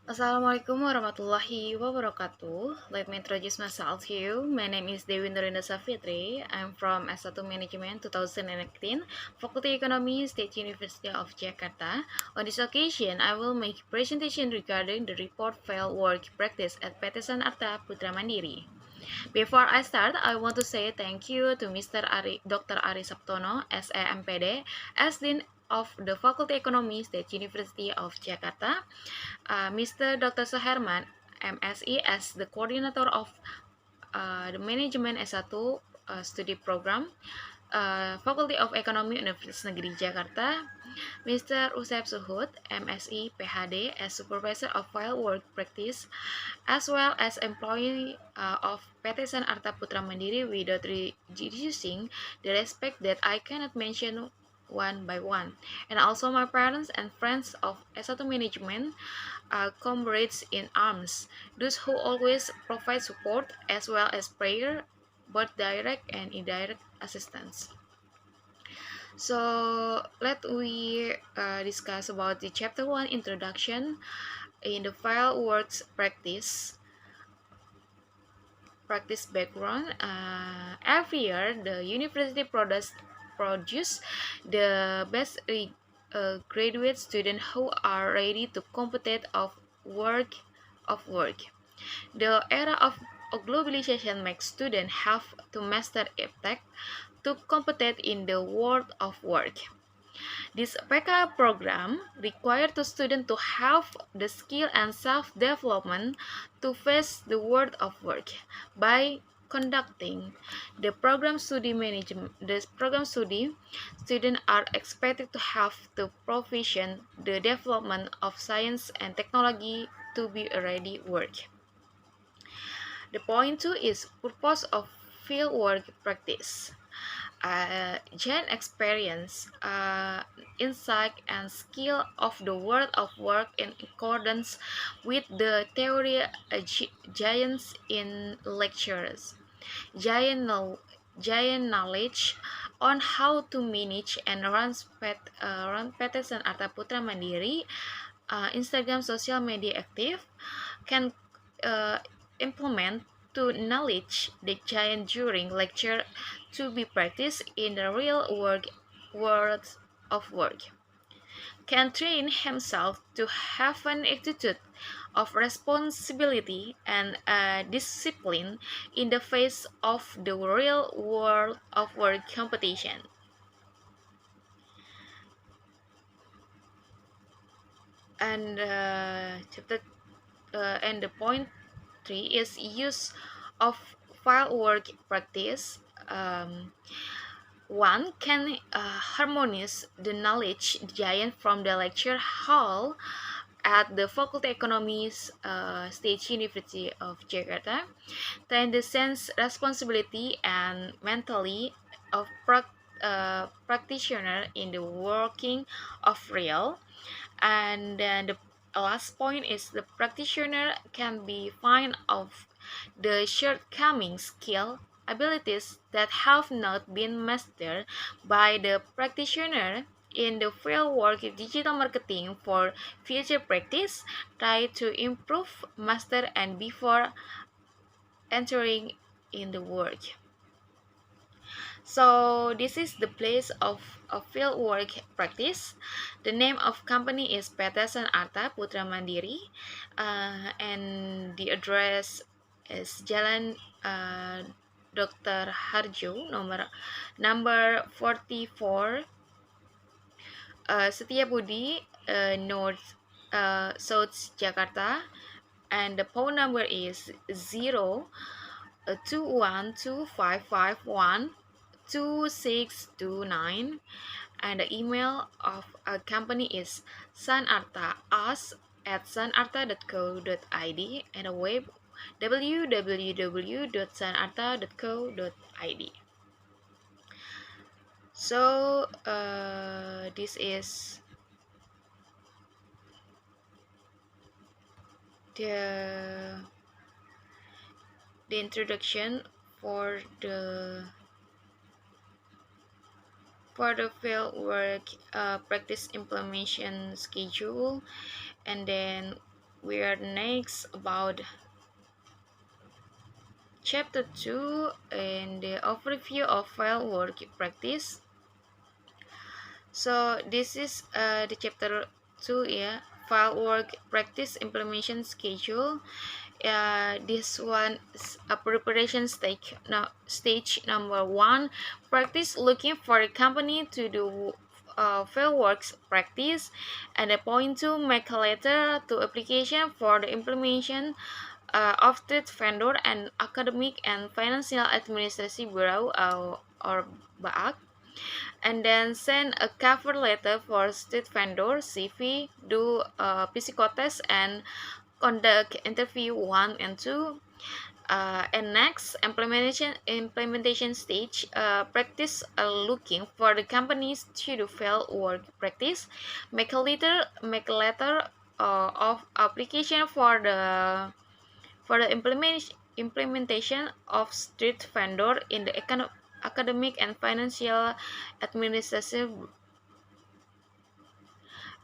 Assalamualaikum warahmatullahi wabarakatuh. Let me introduce myself to you. My name is Dewi Nur Indah. I'm from S1 Manajemen 2018, Faculty Economy, State University of Jakarta. On this occasion, I will make a presentation regarding the report file work practice at PT Sanarta Putra Mandiri. Before I start, I want to say thank you to Dr. Ari Saptono, SEMPD, as Dean of the Faculty Economy, State University of Jakarta, Mr. Dr. Suherman, MSI, as the coordinator of the Management S1 study program, Faculty of Economy Universitas Negeri Jakarta, Mr. Usep Suhud, MSI PhD, as Supervisor of File Work Practice, as well as employee of PT Arta Putra Mandiri without reducing the respect that I cannot mention one by one, and also my parents and friends of S1 Management, comrades in arms, those who always provide support as well as prayer, both direct and indirect assistance. So let we discuss about the chapter 1 introduction in the file works practice background. Every year the university produce the best graduate students who are ready to compete of work. The era of globalization makes students have to master a tech to compete in the world of work. This PKL program requires the student to have the skill and self-development to face the world of work. By conducting the program study management, this program study, students are expected to have the provision, the development of science and technology to be ready work. The point two is purpose of field work practice. Gain experience, insight, and skill of the world of work in accordance with the theory giants in lectures. Giant, know, giant knowledge on how to manage and run Peterson Arta Putra Mandiri, Instagram social media active, can uh, implement to knowledge the giant during lecture to be practiced in the real world of work. Can train himself to have an attitude of responsibility and discipline in the face of the real world of work competition. And chapter and the point three is use of file work practice. One can harmonize the knowledge gained from the lecture hall at the Faculty Economics State University of Jakarta, then the sense responsibility and mentally of practitioner in the working of real. And then the last point is the practitioner can be find of the shortcoming skill abilities that have not been mastered by the practitioner in the field work digital marketing for future practice. Try to improve master and before entering in the work. So this is the place of field work practice. The name of company is PT Arta Putra Mandiri, and the address is Jalan Dr. Harjo, number 44, Setiabudi, North South Jakarta, and the phone number is 0 2125512 and the email of our company is sanartaas@sanarta.co.id and the web www.sanarta.co.id. So this is the the introduction for the field work practice implementation schedule, and then we are next about chapter 2 and the overview of file work practice. So this is the chapter 2, yeah, file work practice implementation schedule. This one is a preparation stage. Now, stage number 1, practice looking for a company to do field works practice, and the point 2, make a letter to application for the implementation of street vendor and academic and financial administration bureau or BAAC, and then send a cover letter for street vendor CV, do a physical test and conduct interview 1 and 2. And next, implementation stage, practice looking for the companies to do field work practice, make a letter of application for the implementation of street vendor in the academic and financial administration,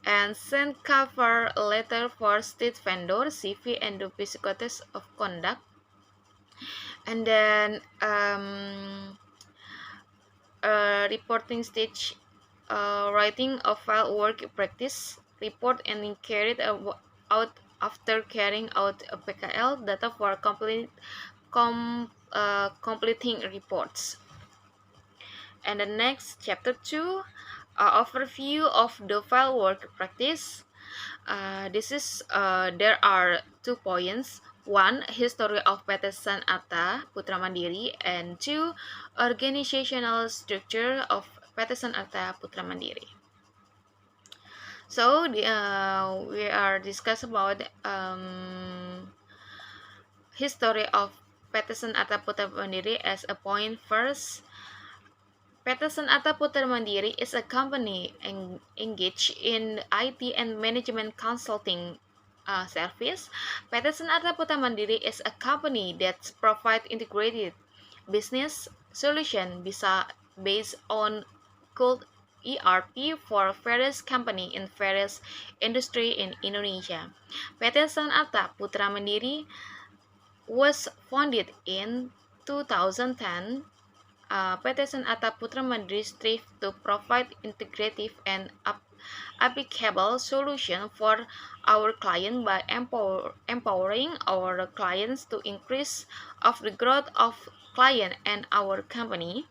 and send cover letter for street vendor CV and do physical test of conduct. And then reporting stage, writing a file work practice report and carried out after carrying out a PKL data for completing reports. And the next chapter 2, overview of the file work practice. This is there are 2 points. 1, history of PT Sanata Putra Mandiri, and 2, organizational structure of PT Sanata Putra Mandiri. So we are discuss about history of PT Sanata Putra Mandiri as a point first. PT Sanata Putra Mandiri is a company engaged in IT and management consulting service. PT Sanata Putra Mandiri is a company that provides integrated business solution based on called ERP for various company in various industry in Indonesia. PT Sanata Putra Mandiri was founded in 2010. PT Sanata Putra Mandiri strives to provide integrative and applicable solution for our client by empowering our clients to increase of the growth of client and our company.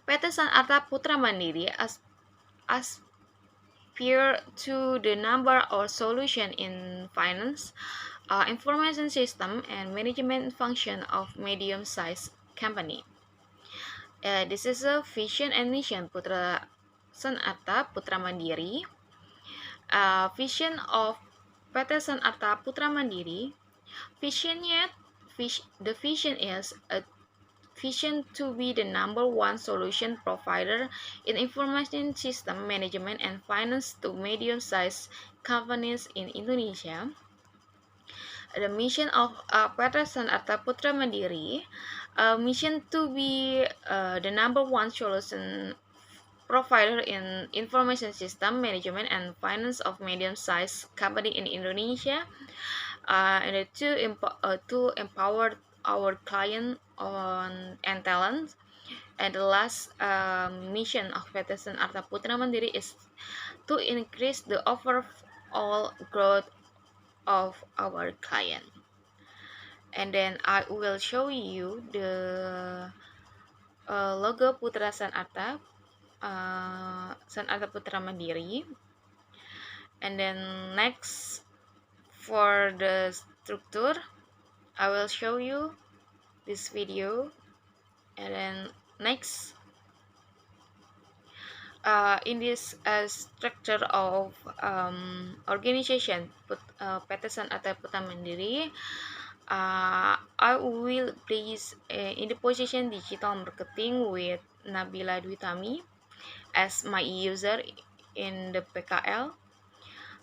PT Sanata Putra Mandiri aspire to the number of solution in finance, information system, and management function of medium-sized company. This is a vision and mission Putra Sanata Putra Mandiri. Vision of PT Sanata Putra Mandiri. Visionnya, the vision is a vision to be the number 1 solution provider in information system management and finance to medium-sized companies in Indonesia. The mission of PT Sanata Putra Mandiri, mission to be the number 1 solution provider in information system management and finance of medium-sized company in Indonesia, and to empower our client and talent. And the last mission of PT Sanata Putra Mandiri is to increase the overall growth of our client. And then I will show you the logo Putra Sanata Putra Mandiri. And then next, for the structure, I will show you this video. And then next, in this structure of organization PT Sanata Putra Mandiri, I will place in the position digital marketing with Nabila Dwitami as my user in the PKL.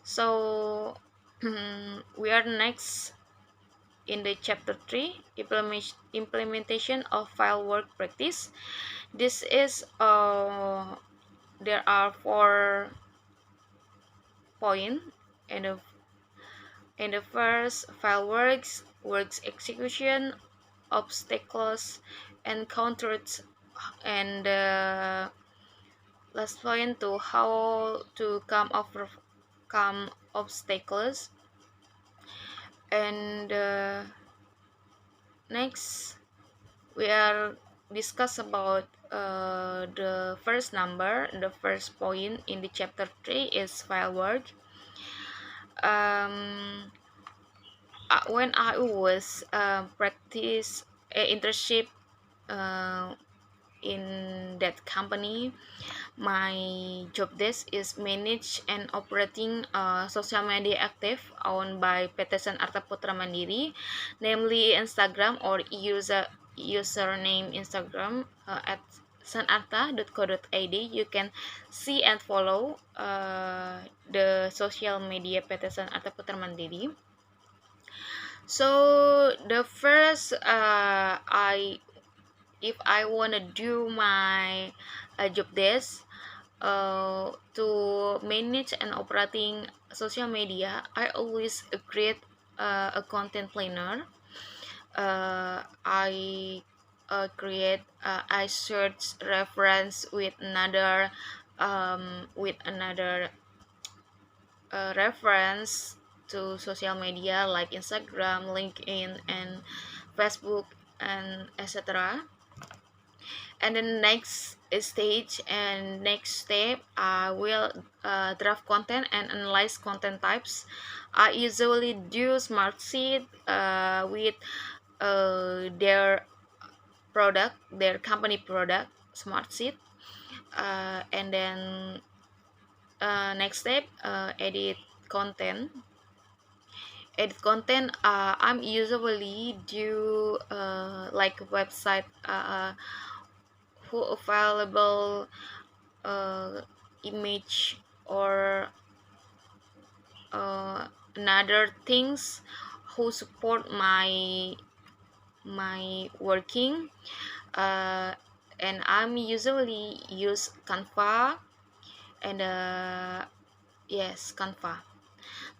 So we are next in the chapter 3, implementation of file work practice. This is there are 4 points, and And the first, file works execution, obstacles, encountered, and last point to how to come obstacles. And next we are discuss about the first number. The first point in the chapter 3 is file work. um, when I was practice internship uh, in that company, my job desk is manage and operating social media active owned by PT San Arta Putra Mandiri, namely Instagram or username Instagram at sanarta.co.id. You can see and follow the social media PT San Arta Putra Mandiri. So the first, I if I wanna do my job desk to manage and operating social media, I always create a content planner. I search reference with another reference to social media like Instagram, LinkedIn, and Facebook, and etc. And the next stage and next step, I will draft content and analyze content types. I usually do smart sheet with their company product smart sheet. And then next step, edit content. I'm usually do like a website who available image or another things who support my working. uh, and I'm usually use Canva. And yes, Canva.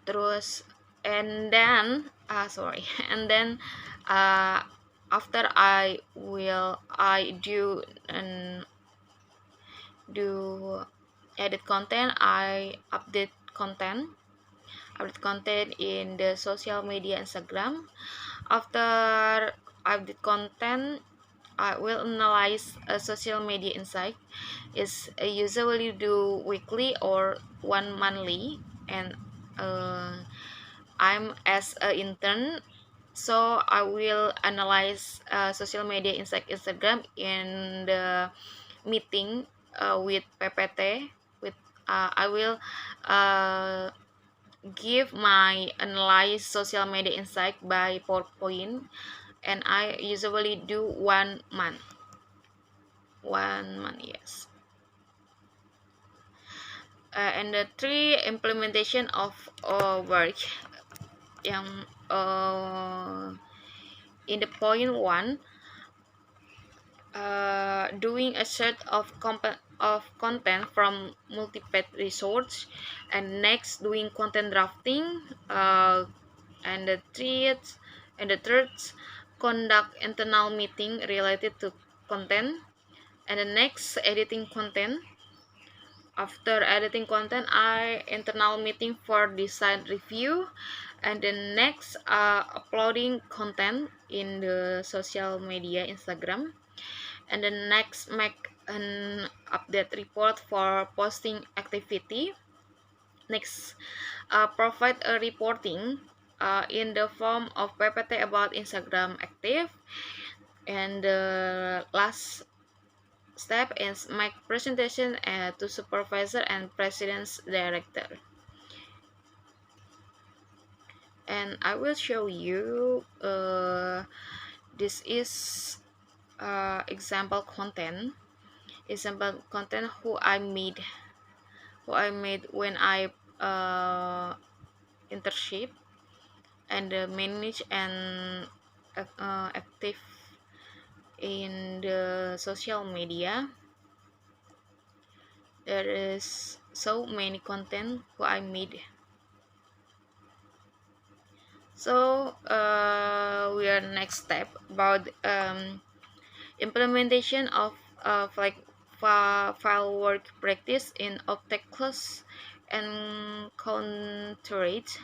Terus and then sorry and then uh, after I do edit content, I update content in the social media Instagram. After update content, I will analyze a social media insight. Is usually do weekly or one monthly. And I'm as an intern, so I will analyze social media insight Instagram in the meeting with PPT. With I will uh, give my analyze social media insight by PowerPoint, and I usually do 1 month. 1 month, yes. And the three implementation of work yang in the point one, doing a set of content from multiple resource. And next doing content drafting. And the third, conduct internal meeting related to content. And the next, editing content. After editing content, I internal meeting for design review. And then next, uploading content in the social media Instagram. And then next, make an update report for posting activity. Next, provide a reporting in the form of PPT about Instagram active. And the last step is make presentation to supervisor and president's director. And I will show you this is example content who I made when I internship and manage and active in the social media. There is so many content who I made. So we are next step about implementation of like file work practice in obstacles and counterate.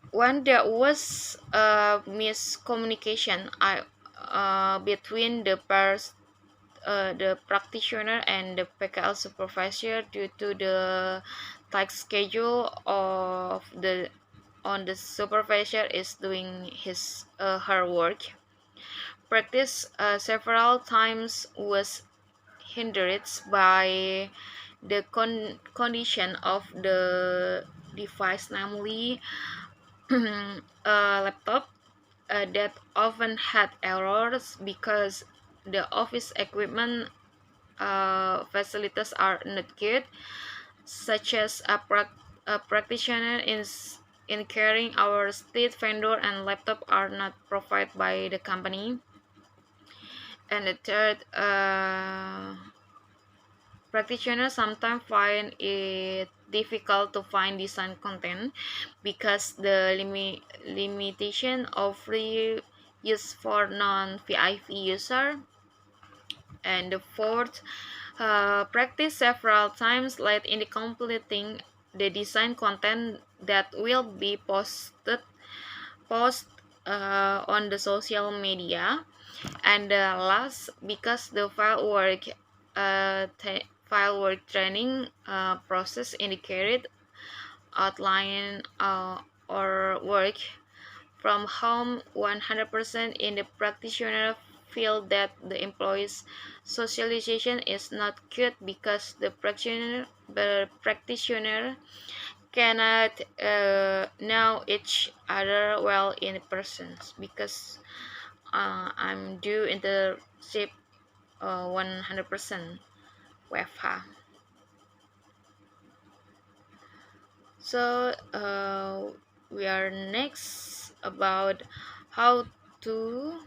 When there was a miscommunication between the practitioner and the PKL supervisor due to the tight schedule of the on the supervisor is doing her work. Practice several times was hindered by the condition of the device, namely a laptop that often had errors because the office equipment facilities are not good, such as a practitioner in carrying our state vendor and laptop are not provided by the company. And the third, practitioners sometimes find it difficult to find design content because the limitation of free use for non-VIP user. And the fourth, practice several times late in completing the design content that will be post on the social media. And last, because the file work training process indicated outline or work from home 100% in the practitioner feel that the employee's socialization is not good because the practitioner cannot know each other well in person because I'm due internship 100% WFH. So we are next about how to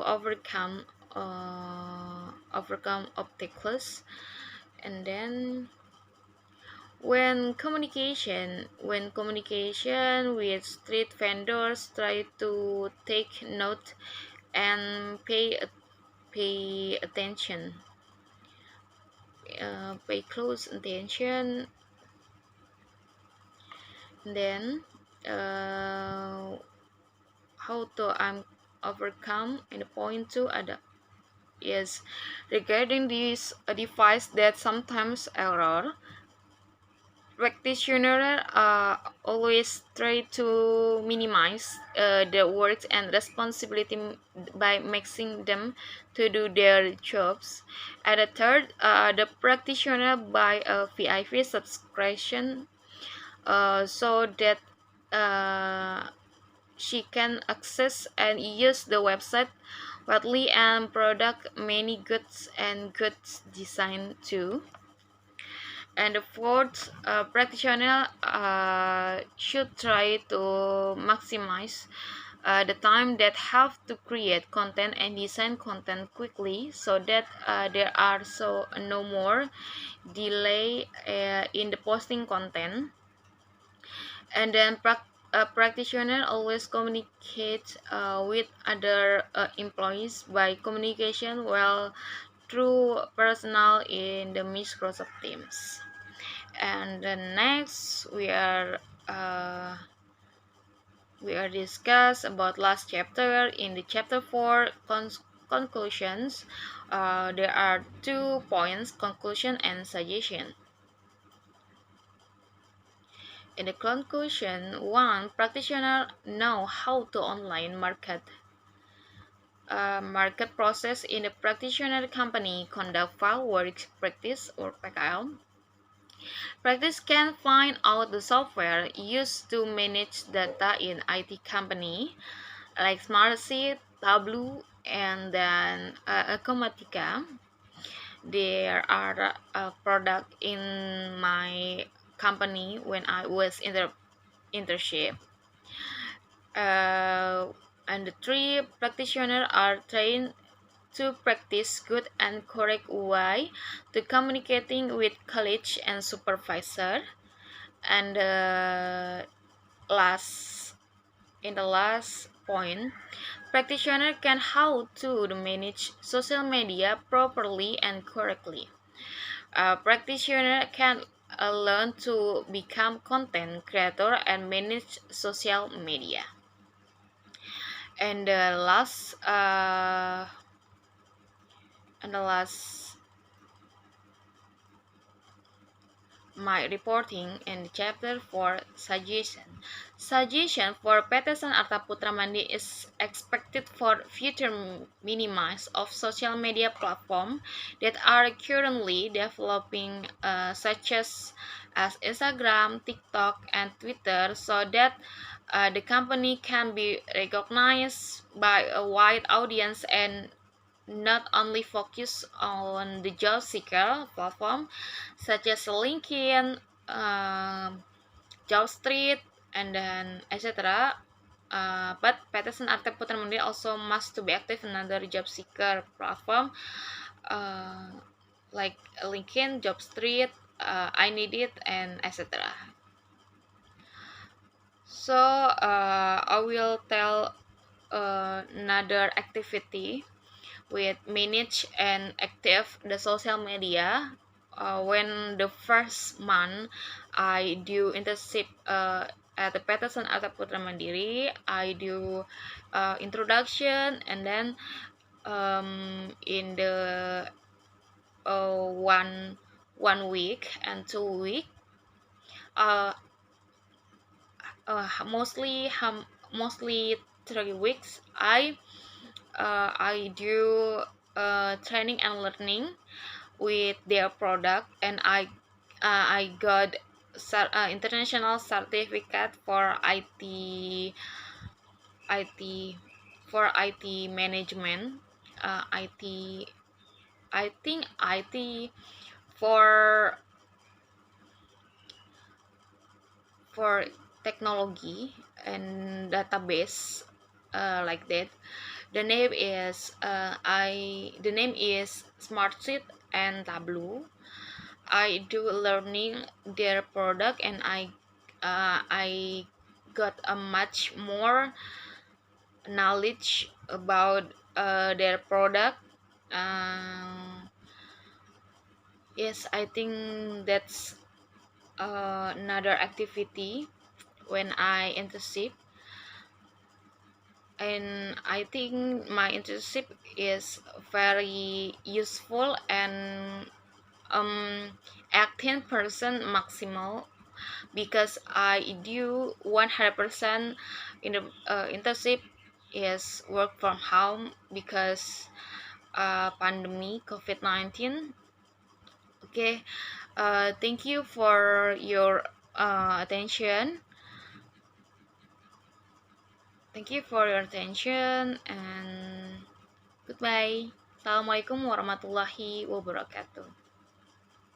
overcome obstacles. And then when communication with street vendors, try to take note and pay attention, pay close attention. Then how to overcome and point to other is regarding this device that sometimes error. Practitioners always try to minimize the work and responsibility by mixing them to do their jobs. And the third, the practitioner buy a VIP subscription so that she can access and use the website widely and product many goods and goods design too. And the fourth, practitioner should try to maximize the time that have to create content and design content quickly so that there are no more delay in the posting content. And then practitioner always communicate with other employees by communication well through personal in the Microsoft Teams. And then next we are discuss about last chapter in the chapter 4 conclusions. There are 2 points: conclusion and suggestion. In the conclusion, one, practitioner know how to online market process in the practitioner company conduct file work practice or PKL. Practice can find out the software used to manage data in IT company like Smartsheet, Tableau, and then Acumatica. There are a product in my company when I was in the internship. And the 3, practitioners are trained to practice good and correct way to communicating with colleagues and supervisor. And last in the last point, practitioner can how to manage social media properly and correctly. A practitioner can learn to become content creator and manage social media. And the last my reporting in the chapter for suggestion. Suggestion for Peterson Arta Putra Mandi is expected for future minimize of social media platform that are currently developing such as Instagram, TikTok, and Twitter so that the company can be recognized by a wide audience and not only focus on the job seeker platform such as LinkedIn, Job Street, and then etc. But Peterson Arte Putra Mandiri also must to be active in another job seeker platform uh, like LinkedIn, Job Street, I Need It, and etc. So I will tell another activity with manage and active the social media. When the first month I do internship at the Peterson Ata Putra Mandiri, I do introduction, and then in the one week and 2 week, uh, mostly 3 weeks, I do training and learning with their product, and I got international certificate for IT for IT management, IT, I think IT for for technology and database, like that. The name is Smartsheet and Tableau. I do learning their product, and I got a much more knowledge about their product. Yes, I think that's another activity when I internship, and I think my internship is very useful and 18% maximal because I do 100% in the internship is work from home because pandemic COVID-19. Okay, thank you for your attention. Thank you for your attention and goodbye. Assalamualaikum warahmatullahi wabarakatuh.